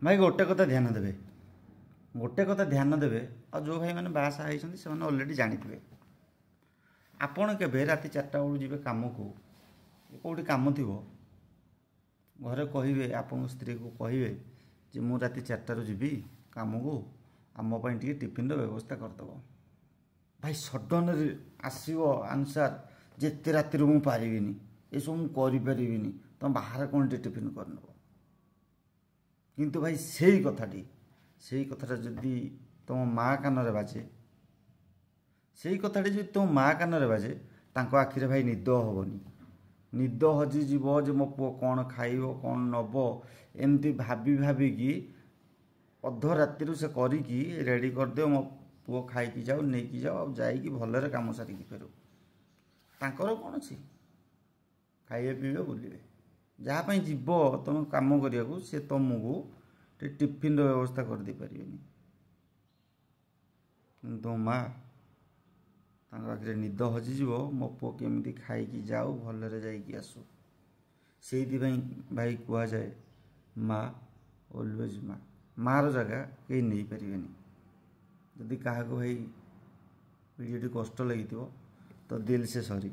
भाई गोटे कथा ध्यान देवे आ जो भाई मैंने बासा होती से अलरेडी जानी आपण के राति 4टा बेलू जी कम को कौटी कम थी घरे कहे आपण स्त्री को कहे कि मु राति 4टारू जी कम को आम टे टिफिन व्यवस्था करदेव भाई सडन आसो आंसर जिते राति मुझे पारि ये सब मुझे तुम बाहर कौन टिफिन करनब किंतु भाई से कथाटा जदि तुम माँ कान बाजे से कथाटी जो तुम माँ कान बाजे तांको आखिरे भाई निद हेनी निद हजिजीव जो मो पुओ कौन खाइब कौन नब एमती भाभी भाविकी अधराति से करिकी रेडी करदे मो पुओ खाई जाओ नहीं जाओ जाइकी भलरे काम सारिकी फेरू तांकर कौन अच्छी खाइबे पीबे बुलिबे जहाँपाई जीव तुम काम करिया से तुमको टिफिन व्यवस्था कर दे पारिबेनी तुम माँ आखिर निद हजिजीव मो पुओ केमिति खाई जाऊ भलरे जाइकी आसु से भाई कह जाए माँ ऑलवेज माँ मार जगह कहीं नहीं पारिबेनी जदि क्या भाई वीडियोटी कष्ट लगी तो दिल से सॉरी।